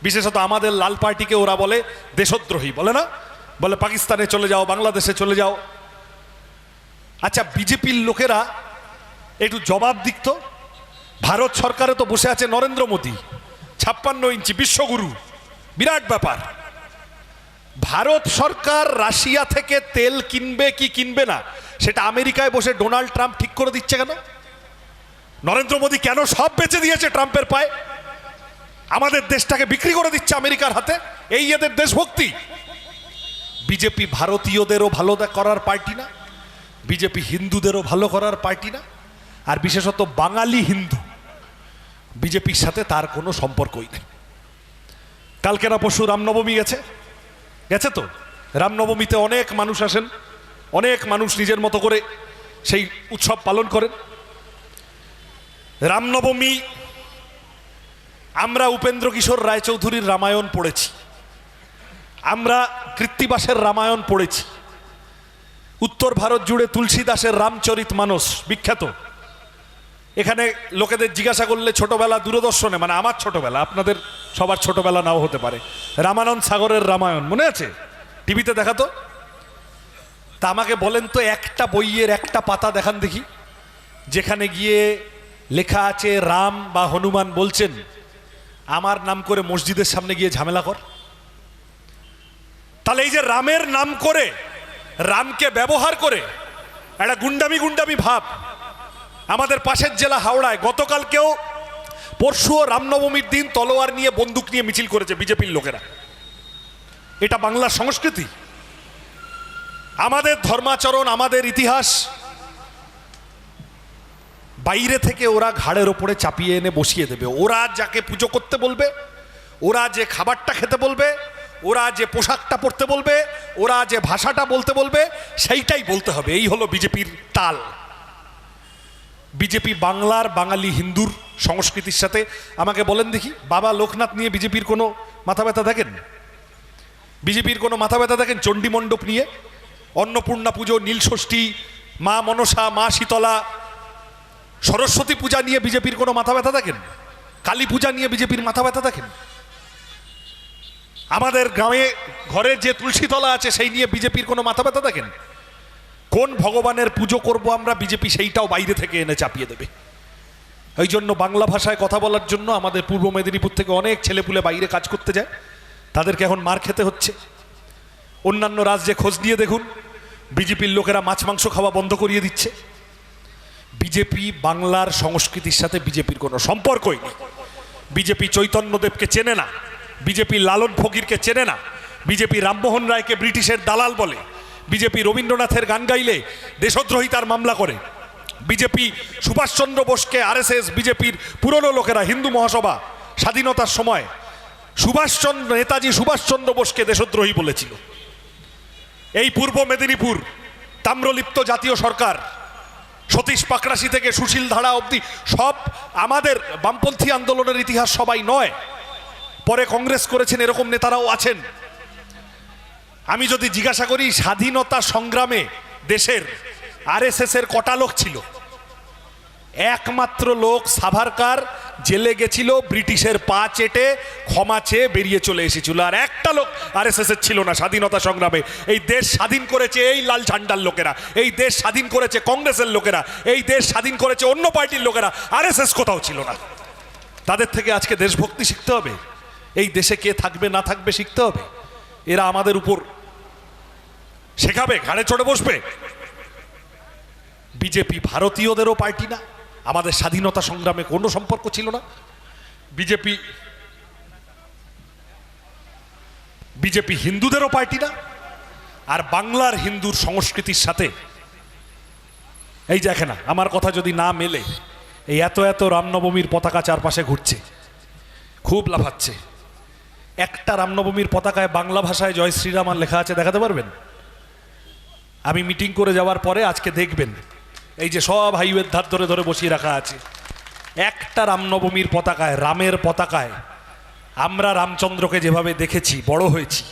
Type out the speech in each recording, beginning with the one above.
বিশেষত আমাদের লাল পার্টিকে ওরা বলে দেশদ্রোহী, বলে না? বলে পাকিস্তানে চলে যাও, বাংলাদেশে চলে যাও। আচ্ছা, বিজেপির লোকেরা একটু জবাব দিক তো। ভারত সরকারে তো বসে আছে নরেন্দ্র মোদী, 56 ইঞ্চি বিশ্বগুরু, বিরাট ব্যাপার। ভারত সরকার রাশিয়া থেকে তেল কিনবে কি কিনবে না সেটা আমেরিকায় বসে ডোনাল্ড ট্রাম্প ঠিক করে দিচ্ছে কেন? নরেন্দ্র মোদী কেন সব বেচে দিয়েছে ট্রাম্পের পায়ে? আমাদের দেশটাকে বিক্রি করে দিচ্ছে আমেরিকার হাতে। এই এদের দেশভক্তি। বিজেপি ভারতীয়দেরও ভালো করার পার্টি না, বিজেপি হিন্দুদেরও ভালো করার পার্টি না, আর বিশেষত বাঙালি হিন্দু বিজেপির সাথে তার কোনো সম্পর্কই নেই। কালকে না পরশু রামনবমী গেছে তো। রামনবমীতে অনেক মানুষ আসেন, অনেক মানুষ নিজের মতো করে সেই উৎসব পালন করেন। রামনবমী আমরা উপেন্দ্র কিশোর রায়চৌধুরীর রামায়ণ পড়েছি, আমরা কৃত্তিবাসের রামায়ণ পড়েছি, উত্তর ভারত জুড়ে তুলসীদাসের রামচরিত মানস বিখ্যাত। এখানে লোকেদের জিজ্ঞাসা করলে ছোটবেলা দূরদর্শনে, মানে আমার ছোটবেলা, আপনাদের সবার ছোটবেলা নাও হতে পারে, রামানন্দ সাগরের রামায়ণ মনে আছে? টিভিতে দেখাতো। তা আমাকে বলেন তো, একটা বইয়ের একটা পাতা দেখান দেখি যেখানে গিয়ে লেখা আছে রাম বা হনুমান বলছেন আমার নাম করে মসজিদের সামনে গিয়ে ঝামেলা কর। তাহলে এই যে রামের নাম করে, রামকে ব্যবহার করে একটা গুন্ডামি ভাব। আমাদের পাশের জেলা হাওড়ায় গতকালকেও পরশুও রামনবমীর দিন তলোয়ার নিয়ে বন্দুক নিয়ে মিছিল করেছে বিজেপির লোকেরা। এটা বাংলার সংস্কৃতি? আমাদের ধর্মাচরণ, আমাদের ইতিহাস বাইরে থেকে ওরা ঘাড়ের ওপরে চাপিয়ে এনে বসিয়ে দেবে। ওরা যাকে পুজো করতে বলবে, ওরা যে খাবারটা খেতে বলবে, ওরা যে পোশাকটা পরতে বলবে, ওরা যে ভাষাটা বলতে বলবে, সেইটাই বলতে হবে। এই হলো বিজেপির তাল। বিজেপি বাংলার বাঙালি হিন্দুর সংস্কৃতির সাথে। আমাকে বলেন দেখি, বাবা লোকনাথ নিয়ে বিজেপির কোনো মাথা ব্যথা দেখেন? বিজেপির কোনো মাথা ব্যথা দেখেন? চণ্ডী মণ্ডপ নিয়ে, অন্নপূর্ণা পুজো, নীলষষ্ঠী, মা মনসা, মা শীতলা, সরস্বতী পূজা নিয়ে বিজেপির কোনো মাথা ব্যথা দেখেন? কালী পূজা নিয়ে বিজেপির মাথা ব্যথা দেখেন? আমাদের গ্রামে ঘরে যে তুলসীতলা আছে সেই নিয়ে বিজেপির কোনো মাথা ব্যথা দেখেন? কোন ভগবানের পুজো করব আমরা, বিজেপি সেইটাও বাইরে থেকে এনে চাপিয়ে দেবে। এই জন্য বাংলা ভাষায় কথা বলার জন্য আমাদের পূর্ব মেদিনীপুর থেকে অনেক ছেলেপুলে বাইরে কাজ করতে যায়, তাদেরকে এখন মার খেতে হচ্ছে। অন্যান্য রাজ্যে খোঁজ নিয়ে দেখুন, বিজেপির লোকেরা মাছ মাংস খাওয়া বন্ধ করিয়ে দিচ্ছে। বিজেপি বাংলার সংস্কৃতির সাথে বিজেপির কোনো সম্পর্কই নেই। বিজেপি চৈতন্যদেবকে চেনে না, বিজেপি লালন ফকিরকে চেনে না, বিজেপি রামমোহন রায়কে ব্রিটিশের দালাল বলে, বিজেপি রবীন্দ্রনাথের গান গাইলে দেশদ্রোহিতার মামলা করে, বিজেপি সুভাষচন্দ্র বোসকে, আরএসএস, বিজেপির পুরনো লোকেরা, হিন্দু মহাসভা স্বাধীনতার সময় নেতাজি সুভাষচন্দ্র বোসকে দেশদ্রোহী বলেছিল। এই পূর্ব মেদিনীপুর তাম্রলিপ্ত জাতীয় সরকার, সতীশ পাকড়াশি থেকে সুশীল ধারা অবধি সব আমাদের বামপন্থী আন্দোলনের ইতিহাস সবাই নয়, পরে কংগ্রেস করেছেন এরকম নেতারাও আছেন। আমি যদি জিজ্ঞাসা করি স্বাধীনতা সংগ্রামে দেশের আরএসএস এর কটা লোক ছিল? একমাত্র লোক সাভারকার জেলে গেছিল, ব্রিটিশের পা চেটে ক্ষমা চেয়ে বেরিয়ে চলে এসেছিল, আর একটা লোক আরএসএস এর ছিল না স্বাধীনতা সংগ্রামে। এই দেশ স্বাধীন করেছে এই লাল ঝান্ডার লোকেরা, এই দেশ স্বাধীন করেছে কংগ্রেসের লোকেরা, এই দেশ স্বাধীন করেছে অন্য পার্টির লোকেরা। আরএসএস কোথাও ছিল না। তাদের থেকে আজকে দেশভক্তি শিখতে হবে, এই দেশে কে থাকবে না থাকবে শিখতে হবে। এরা আমাদের উপর শেখাবে, ঘাড়ে চড়ে বসবে। বিজেপি ভারতীয়দেরও পার্টি না, আমাদের স্বাধীনতা সংগ্রামে কোনো সম্পর্ক ছিল না। বিজেপি হিন্দুদেরও পার্টি না, আর বাংলার হিন্দুর সংস্কৃতির সাথে এই দেখে না। আমার কথা যদি না মেলে, এই এত রামনবমীর পতাকা চারপাশে ঘুরছে, খুব লাফাচ্ছে। একটা রামনবমীর পতাকায় বাংলা ভাষায় জয় শ্রীরাম লেখা আছে, দেখাতে পারবেন? আমি মিটিং করে যাওয়ার পরে আজকে দেখবেন, এই যে সব হাইওয়ের ধার ধরে ধরে বসিয়ে রাখা আছে, একটা রামনবমীর পতাকায়, রামের পতাকায় আমরা রামচন্দ্রকে যেভাবে দেখেছি বড় হয়েছি,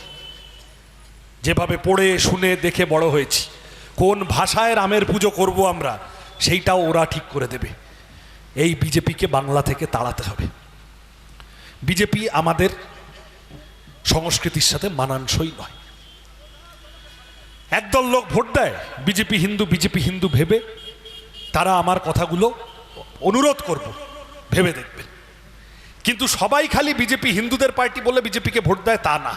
যেভাবে পড়ে শুনে দেখে বড় হয়েছি, কোন ভাষায় রামের পুজো করব আমরা সেইটাও ওরা ঠিক করে দেবে। এই বিজেপিকে বাংলা থেকে তাড়াতে হবে। বিজেপি আমাদের সংস্কৃতির সাথে মানানসই নয়। একদল লোক ভোট দেয় বিজেপি হিন্দু ভেবে, তারা আমার কথাগুলো অনুরোধ করব ভেবে দেখবেন। কিন্তু সবাই খালি বিজেপি হিন্দুদের পার্টি বলে বিজেপিকে ভোট দেয় তা না।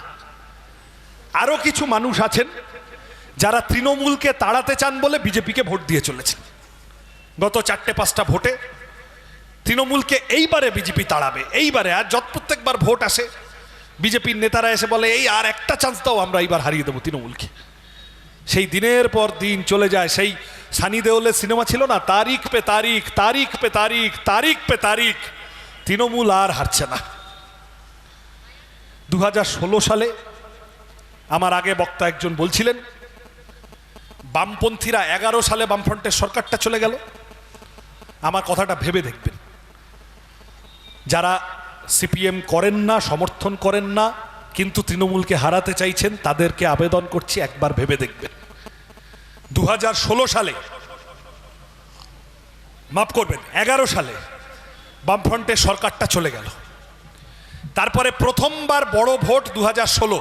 আরো কিছু মানুষ আছেন যারা তৃণমূলকে তাড়াতে চান বলে বিজেপিকে ভোট দিয়ে চলেছেন। গত 4-5টা ভোটে তৃণমূলকে এইবারে বিজেপি তাড়াবে, এইবারে। আর প্রত্যেকবার ভোট আসে বিজেপির নেতারা এসে বলে এই আর একটা চান্স দাও, আমরা এইবার হারিয়ে দেবো তৃণমূলকে। সেই দিনের পর দিন চলে যায়। সেই সানি দেওলের সিনেমা ছিল না, তারিখ পে তারিখ, তারিখ পে তারিখ, তারিখ পে তারিখ, তৃণমূল আর হারছে না। 2016 সালে আমার আগে বক্তা একজন বলছিলেন বামপন্থীরা 11 সালে বামফ্রন্টের সরকারটা চলে গেল। আমার কথাটা ভেবে দেখবেন। যারা সিপিএম করেন না, সমর্থন করেন না, কিন্তু তৃণমূলকে হারাতে চাইছেন, তাদেরকে আবেদন করছি একবার ভেবে দেখবেন। 2016 সালে, মাফ করবেন 11 সালে বামফ্রন্টের সরকারটা চলে গেল। তারপরে প্রথমবার বড় ভোট 2016,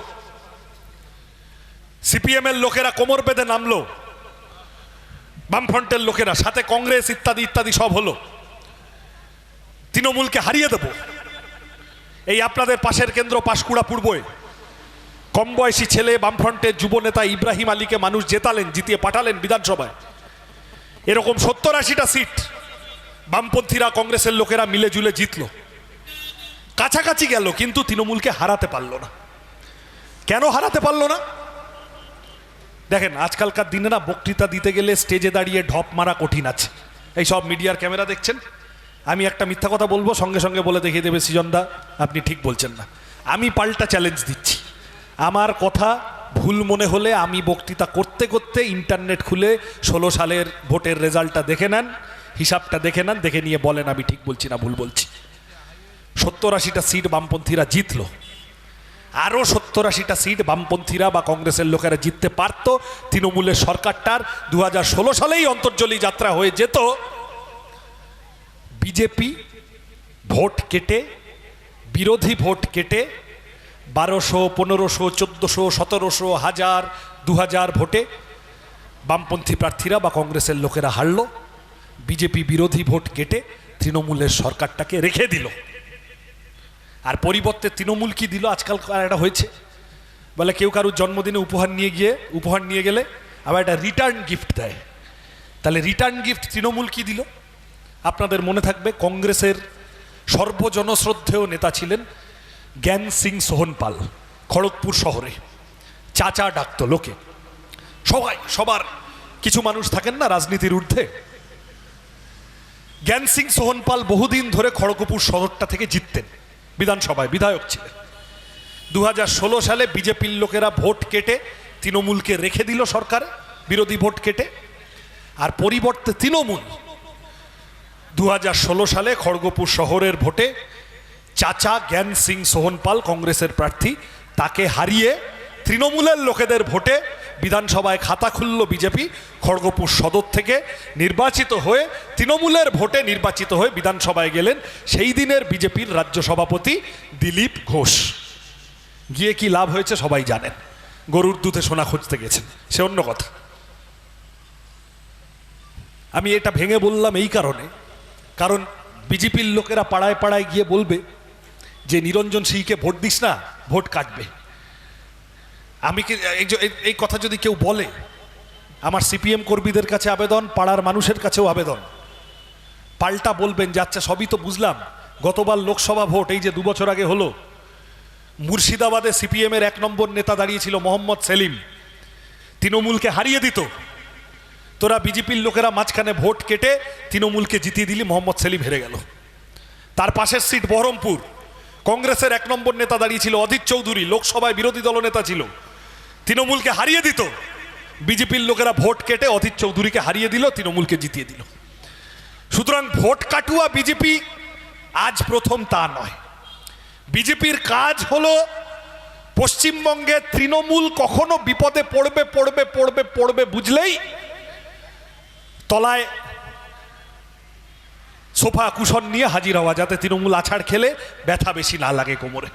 সিপিএম এর লোকেরা কোমর বেঁধে নামলো, বামফ্রন্টের লোকেরা সাথে কংগ্রেস ইত্যাদি ইত্যাদি সব হলো, তৃণমূলকে হারিয়ে দেব। এই আপনাদের পাশের কেন্দ্র পাঁশকুড়া পূর্বয় কম বয়সী ছেলে বামফ্রন্টের যুব নেতা ইব্রাহিম আলীকে মানুষ জেতালেন, জিতিয়ে পাঠালেন বিধানসভায়। এরকম 70-80টা সিট বামপন্থীরা কংগ্রেসের লোকেরা মিলে জুলে জিতলো, কাছাকাছি গেল, কিন্তু তৃণমূলকে হারাতে পারলো না। কেন হারাতে পারলো না? দেখেন, আজকালকার দিনে না বক্তৃতা দিতে গেলে স্টেজে দাঁড়িয়ে ঢপ মারা কঠিন আছে। এই সব মিডিয়ার ক্যামেরা দেখছেন, আমি একটা মিথ্যা কথা বলবো, সঙ্গে সঙ্গে বলে দেখিয়ে দেবে সৃজনদা আপনি ঠিক বলছেন না। আমি পাল্টা চ্যালেঞ্জ দিচ্ছি, আমার কথা ভুল মনে হলে আমি বক্তৃতা করতে করতে ইন্টারনেট খুলে 16 সালের ভোটের রেজাল্টটা দেখে নেন, হিসাবটা দেখে নেন, দেখে নিয়ে বলেন আমি ঠিক বলছি না ভুল বলছি। 70-80টা সিট বামপন্থীরা জিতলো, আরও 70-80টা সিট বামপন্থীরা বা কংগ্রেসের লোকেরা জিততে পারত। তৃণমূলের সরকারটার 2016 সালেই অন্তর্জলি যাত্রা হয়ে যেত। বিজেপি ভোট কেটে, বিরোধী ভোট কেটে 1200, 1500, 1400, 1700, 1000, 2000 ভোটে বামপন্থী প্রার্থীরা বা কংগ্রেসের লোকেরা হারল। বিজেপি বিরোধী ভোট কেটে তৃণমূলের সরকারটাকে রেখে দিল। আর পরিবর্তে তৃণমূল কি দিল? আজকাল একটা হয়েছে, বলে কেউ কারুর জন্মদিনে উপহার নিয়ে গেলে আবার একটা রিটার্ন গিফট দেয়। তাহলে রিটার্ন গিফট তৃণমূল কি দিল? আপনাদের মনে থাকবে কংগ্রেসের সর্বজনশ্রদ্ধেয় নেতা ছিলেন জ্ঞান সিং সোহনপাল। খড়গপুর শহরে চাচা ডাকত লোকে, সবার কিছু মানুষ থাকেন না রাজনীতির ঊর্ধ্বে। জ্ঞান সিং সোহনপাল বহুদিন ধরে খড়গপুর শহরটা থেকে জিততেন, বিধানসভায় বিধায়ক ছিলেন। 2016 সালে বিজেপির লোকেরা ভোট কেটে তৃণমূলকে রেখে দিল সরকারে, বিরোধী ভোট কেটে। আর পরিবর্তে তৃণমূল 2016 সালে খড়গপুর শহরের ভোটে চাচা জ্ঞান সিং সোহনপাল কংগ্রেসের প্রার্থী, তাকে হারিয়ে তৃণমূলের লোকেদের ভোটে বিধানসভায় খাতা খুলল বিজেপি। খড়গপুর সদর থেকে নির্বাচিত হয়ে, তৃণমূলের ভোটে নির্বাচিত হয়ে বিধানসভায় গেলেন সেই দিনের বিজেপির রাজ্য সভাপতি দিলীপ ঘোষ। গিয়ে কি লাভ হয়েছে সবাই জানেন, গরুর দুধে সোনা খুঁজতে গেছেন, সে অন্য কথা। আমি এটা ভেঙে বললাম এই কারণে, কারণ বিজেপির লোকেরা পাড়ায় পাড়ায় গিয়ে বলবে যে নিরঞ্জন সিংকে ভোট দিস না, ভোট কাটবে। আমি কি এই কথা যদি কেউ বলে, আমার সিপিএম কর্মীদের কাছে আবেদন, পাড়ার মানুষের কাছেও আবেদন, পাল্টা বলবেন যে আচ্ছা সবই তো বুঝলাম, গতবার লোকসভা ভোট এই যে 2 বছর আগে হলো, মুর্শিদাবাদে সিপিএম এর 1 নম্বর নেতা দাঁড়িয়েছিল মোহাম্মদ সেলিম, তৃণমূলকে হারিয়ে দিত। তোরা বিজেপির লোকেরা মাঝখানে ভোট কেটে তৃণমূলকে জিতিয়ে দিলি, মোহাম্মদ সেলিম হেরে গেল। তার পাশের সিট বহরমপুর, কংগ্রেসের 1 নম্বর নেতা দাঁড়িয়েছিল অধীর চৌধুরী, লোকসভায় বিরোধী দলনেতা ছিল, তৃণমূলকে হারিয়ে দিত। বিজেপির লোকেরা ভোট কেটে অধীর চৌধুরীকে হারিয়ে দিল, তৃণমূলকে জিতিয়ে দিল। সুতরাং ভোট কাটুয়া বিজেপি আজ প্রথম তা নয়। বিজেপির কাজ হলো পশ্চিমবঙ্গে তৃণমূল কখনো বিপদে পড়বে পড়বে পড়বে পড়বে বুঝলেই তলায় সোফা কুশন নিয়ে হাজির হওয়া, যাতে তৃণমূল আছাড় খেলে ব্যথা বেশি না লাগে কোমরে।